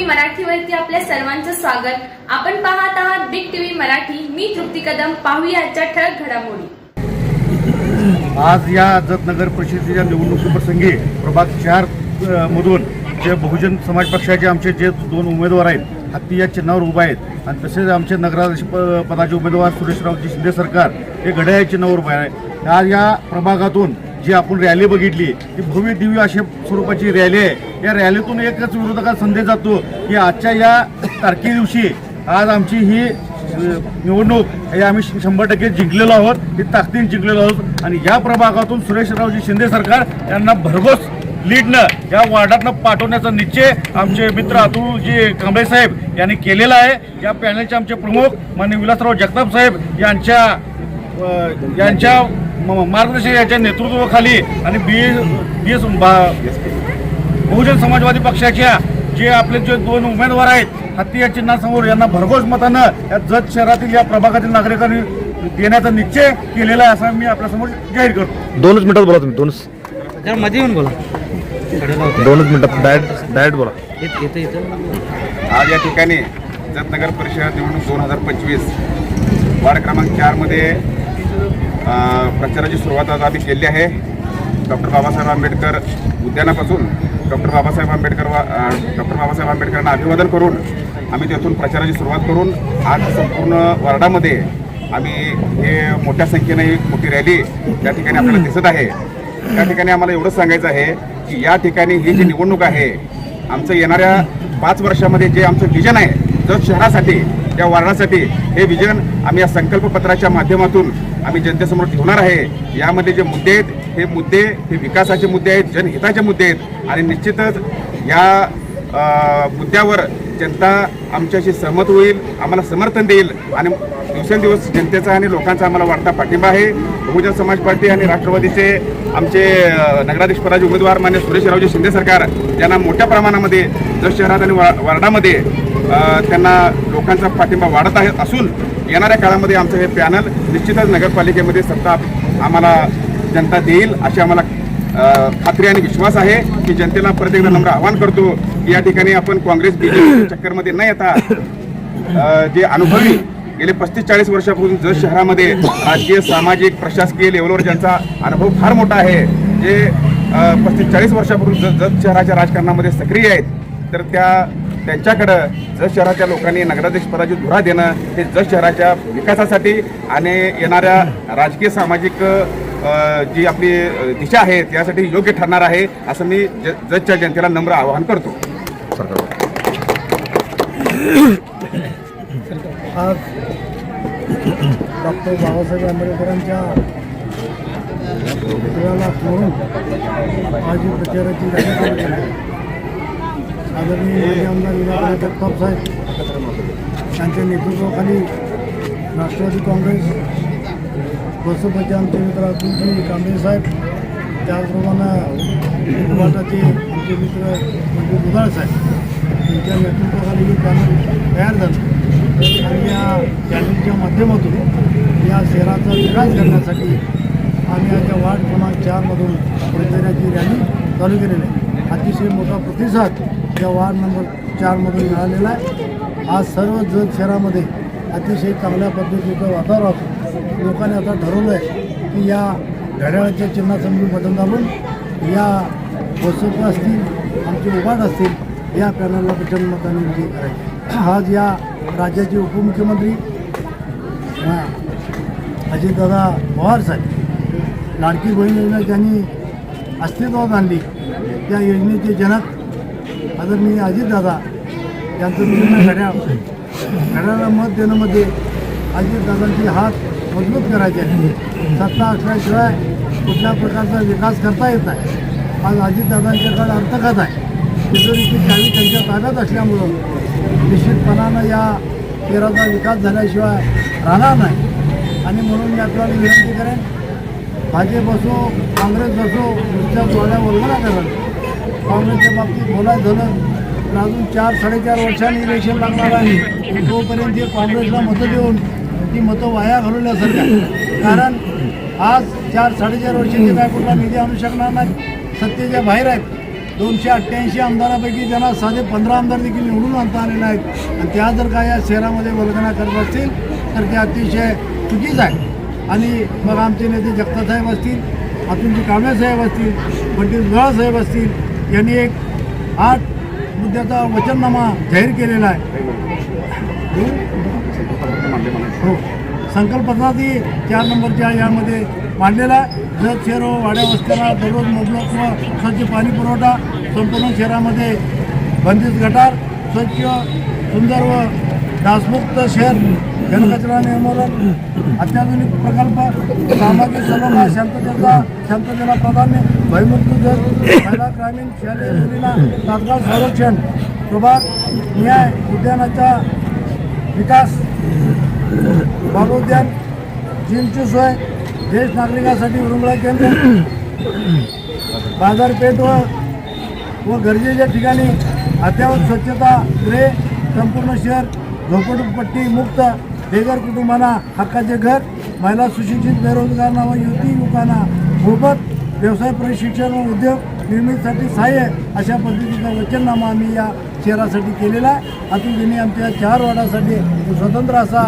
मराठीवरती आपल्या सर्वांचं स्वागत. आपण पाहत आहात बिग टीव्ही मराठी. मी तृप्ती कदम. पाहूया आजच्या ठळक घडामोडी. आज या जत नगर परिषदेच्या निवडणुकीप्रसंगी प्रभाग 4 मधून जे बहुजन समाज पक्षाचे आमचे जे 2 उमेदवार आहेत हत्ती या चिन्हावर उभा आहेत आणि तसेच आमचे नगराध्यक्ष पदाचे उमेदवार सुरेशरावजी शिंदे सरकार हे घड्याळ चिन्हावर उभा आहे. आज या प्रभागातून जी आपण रॅली बघितली ती भव्य दिव्य अशा स्वरूपाची रॅली आहे. या रॅलीतून एकच विरोधकाला संदेश जातो की आजच्या या तारखे दिवशी आज आमची ही निवडणूक हे आम्ही 100% जिंकलेलो आहोत, ही ताकदीने जिंकलेलो आहोत आणि या प्रभागातून सुरेशरावजी शिंदे सरकार यांना भरघोस लीडनं या वार्डातनं पाठवण्याचा निश्चय आमचे मित्र अतुलजी कांबळे साहेब यांनी केलेला आहे. या पॅनलचे आमचे प्रमुख माननीय विलासराव जगताप साहेब यांच्या मार्गदर्शन याच्या नेतृत्वाखाली आणि बहुजन समाजवादी पक्षाच्या जे आपले जे 2 उमेदवार आहेत हत्ती या चिन्हासमोर यांना भरघोस मतानं या जत शहरातील या प्रभागातील नागरिकांनी देण्याचा निश्चय केलेला आहे असं मी आपल्यासमोर जाहीर करतो. 2 मिनिटात बोला तुम्ही. 2 मध्ये येऊन बोला. 2 मिनिटात डायरेक्ट बोला. आज या ठिकाणी जत नगर परिषद निवडणूक 2025 वार्ड क्रमांक 4 मध्ये प्रचाराची सुरुवात आज आम्ही केली आहे. डॉक्टर बाबासाहेब आंबेडकर उद्यानापासून डॉक्टर बाबासाहेब आंबेडकरांना अभिवादन करून आम्ही तेथून प्रचाराची सुरुवात करून आज संपूर्ण वार्डामध्ये आम्ही हे मोठ्या संख्येने एक मोठी रॅली त्या ठिकाणी आपल्याला दिसत आहे. त्या ठिकाणी आम्हाला एवढंच सांगायचं आहे की या ठिकाणी ही जी निवडणूक आहे आमचं येणाऱ्या 5 वर्षामध्ये जे आमचं विजन आहे जत शहरासाठी या वार्डासाठी हे विजन आम्ही या संकल्पपत्राच्या माध्यमातून आम्ही जनतेसमोर ठेवणार आहे. यामध्ये जे मुद्दे आहेत हे विकासाचे मुद्दे आहेत, जनहिताचे मुद्दे आहेत आणि निश्चितच या मुद्द्यावर जनता आमच्याशी सहमत होईल, आम्हाला समर्थन देईल आणि दिवसेंदिवस जनतेचा आणि लोकांचा आम्हाला वाढता पाठिंबा आहे. बहुजन समाज पार्टी आणि राष्ट्रवादीचे आमचे नगराध्यक्ष पदाचे उमेदवार मान्य सुरेशरावजी शिंदे सरकार यांना मोठ्या प्रमाणामध्ये जत शहरात आणि वार्डामध्ये त्यांना लोकांचा पाठिंबा वाढत आहे असून येणाऱ्या काळामध्ये आमचं हे पॅनल निश्चितच नगरपालिकेमध्ये सत्ता आम्हाला जनता देईल अशी आम्हाला खात्री आणि विश्वास आहे की जनतेला परत एकदा नम्र आवाहन करतो की या ठिकाणी आपण काँग्रेस बीजेपी चक्करमध्ये न येता जे अनुभवी गेले 35-40 वर्षापासून जत शहरामध्ये राजकीय सामाजिक प्रशासकीय लेवलवर ज्यांचा अनुभव फार मोठा आहे, जे 35-40 वर्षापासून जत शहराच्या राजकारणामध्ये सक्रिय आहेत, तर त्यांच्याकडं जत शहराच्या लोकांनी नगराध्यक्ष पदाची धुरा देणं हे जत शहराच्या विकासासाठी आणि येणाऱ्या राजकीय सामाजिक जी आपली दिशा आहे त्यासाठी योग्य ठरणार आहे असं मी जतच्या जनतेला नम्र आवाहन करतो. आज डॉक्टर बाबासाहेब आंबेडकरांच्या पुतळ्याला स्मरून आज ही प्रचाराची रॅली केली आहे. आदरणीय माजी आमदार विलासराव जगताप साहेब यांच्या नेतृत्वाखाली राष्ट्रवादी काँग्रेस बसपाचे आमचे मित्र अतुलजी कांबळे साहेब, त्याचप्रमाणे विभागाचे आमचे मित्र म्हणजे दुधाळ साहेब यांच्या नेतृत्वाखाली हे पॅनल तयार झालं आणि या पॅनलच्या माध्यमातून या शहराचा विकास करण्यासाठी आम्ही आता वार्ड क्रमांक 4मधून प्रचाराची रॅली चालू केलेली आहे. अतिशय मोठा प्रतिसाद या वार्ड नंबर 4मधून मिळालेला आहे. आज सर्व जत शहरामध्ये अतिशय चांगल्या पद्धतीचं वातावरण असून लोकांनी आता ठरवलं आहे की या घड्याळाच्या चिन्हासमोर बटन दाबून या बसप असतील आमचे उभाट असतील या पॅनलला प्रचंड मतांनी विजयी करायचे. आज या राज्याचे उपमुख्यमंत्री अजितदादा पवार साहेब लाडकी बहीण योजना ज्यांनी अस्तित्वात आणली त्या योजनेचे जनक आदरणीय अजितदादा यांचं पूर्ण घड्याळाला मत देण्यामध्ये अजितदादांचे हात मजबूत करायचे आहे. सत्ता असल्याशिवाय कुठल्या प्रकारचा विकास करता येत नाही. आज अजितदादांच्याकडे अर्थखात आहे, तिजोरीची चावी त्यांच्या ताब्यात असल्यामुळं निश्चितपणानं या शहराचा विकास झाल्याशिवाय राहणार नाही आणि म्हणून मी आपल्याला विनंती करेन, भाजप असो काँग्रेस असो नुसत्या थोड्या वल्गना करेल. काँग्रेसच्या बाबतीत बोलायचं झालं तर अजून 4-4.5 वर्षांनी इलेक्शन लागणार आहे. तोपर्यंत काँग्रेसला मतं देऊन ती मतं वाया घालवण्यासारखं आहे. कारण आज 4-4.5 वर्षांचे काय कुठला निधी आणू शकणार नाही, सत्तेच्या बाहेर आहेत. 288 आमदारापैकी ज्यांना साधे 15 आमदार देखील निवडून आणता आलेले आहेत आणि त्या जर का या शहरामध्ये वल्गना करत असतील तर ते अतिशय चुकीचं आहे. आणि मग आमचे नेते जगतासाहेब असतील, अतुलजी कांबळे साहेब असतील, पंडित गुलाळ साहेब असतील यांनी एक 8 मुद्द्याचा वचननामा जाहीर केलेला आहे. हो, संकल्पनाही 4 नंबरच्या यामध्ये मांडलेला आहे. जत शहर व वाड्या वस्त्याला दररोज मोबलक व स्वच्छ पाणी पुरवठा, संपूर्ण शहरामध्ये बंदिस्त गटार, स्वच्छ सुंदर व डासमुक्त शहर, घनकचरा निर्मूलन, अत्याधुनिक प्रकल्प, सामाजिक सलोखा, शांततेला प्राधान्य, भयमुक्त दर, महिला ग्रामीण शालेय मुलींना तात्काळ संरक्षण, प्रभाग न्याय उद्यानाचा विकास, बागोद्यान, जिमची सोय, ज्येष्ठ नागरिकांसाठी विरंगुळा केंद्र, बाजारपेठ व गरजेच्या ठिकाणी अद्ययावत स्वच्छता गृहे, संपूर्ण शहर झोपडपट्टी मुक्त, बेघर कुटुंबांना हक्काचे घर, महिला सुशिक्षित बेरोजगारांना व युवकांना मोफत व्यवसाय प्रशिक्षण व उद्योग निर्मितीसाठी सहाय्य अशा पद्धतीचा वचननामा आम्ही या शहरासाठी केलेला आहे. अतुलजींनी आमच्या 4 वार्डासाठी स्वतंत्र असा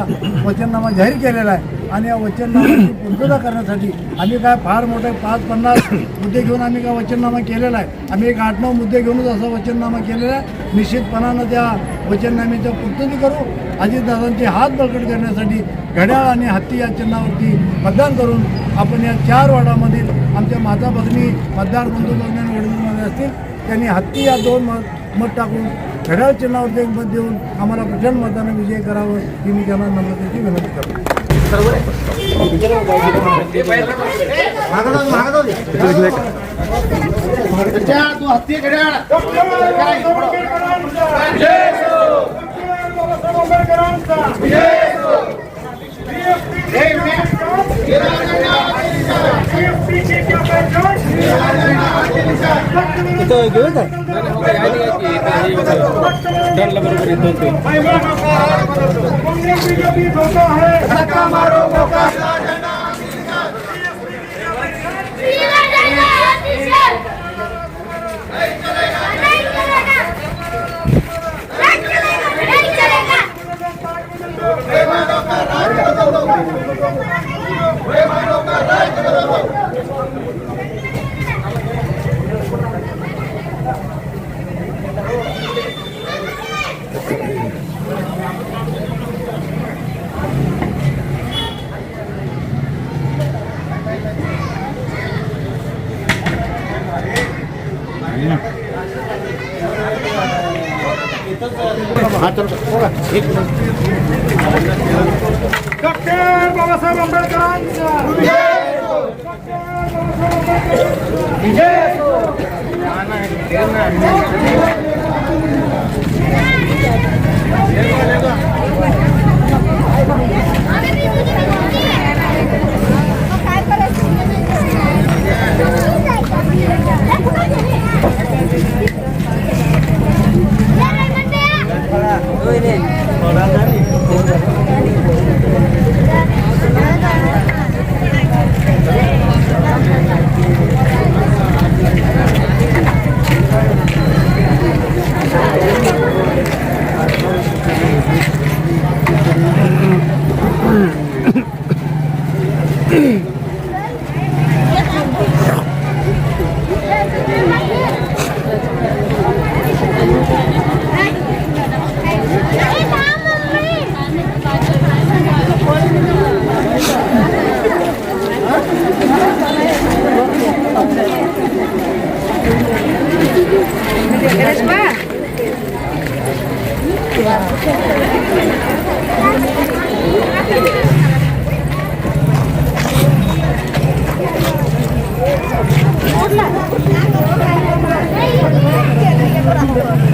वचननामा जाहीर केलेला आहे आणि या वचननाम्याची पूर्तता करण्यासाठी आम्ही काय फार मोठे 5-50 मुद्दे घेऊन आम्ही काय वचननामा केलेला आहे. आम्ही एक 8-9 मुद्दे घेऊनच असा वचननामा केलेला आहे. निश्चितपणानं त्या वचननाम्याच्या पूर्तती करू. अजितदादांचे हात बळकट करण्यासाठी घड्याळ आणि हत्ती या चिन्हावरती मतदान करून आपण या 4 वार्डामधील आमच्या माता भगिनी मतदार बंधू भगिनी वडीलमध्ये असतील त्यांनी हत्ती या 2 मत टाकून घड्याळ चिन्हावरती एक मत देऊन आम्हाला प्रचंड मताने विजय करावं ही मी त्यांना नम्रतेची विनंती करतो. डॉक्टर बाबासाहेब आंबेडकरांचा Hola.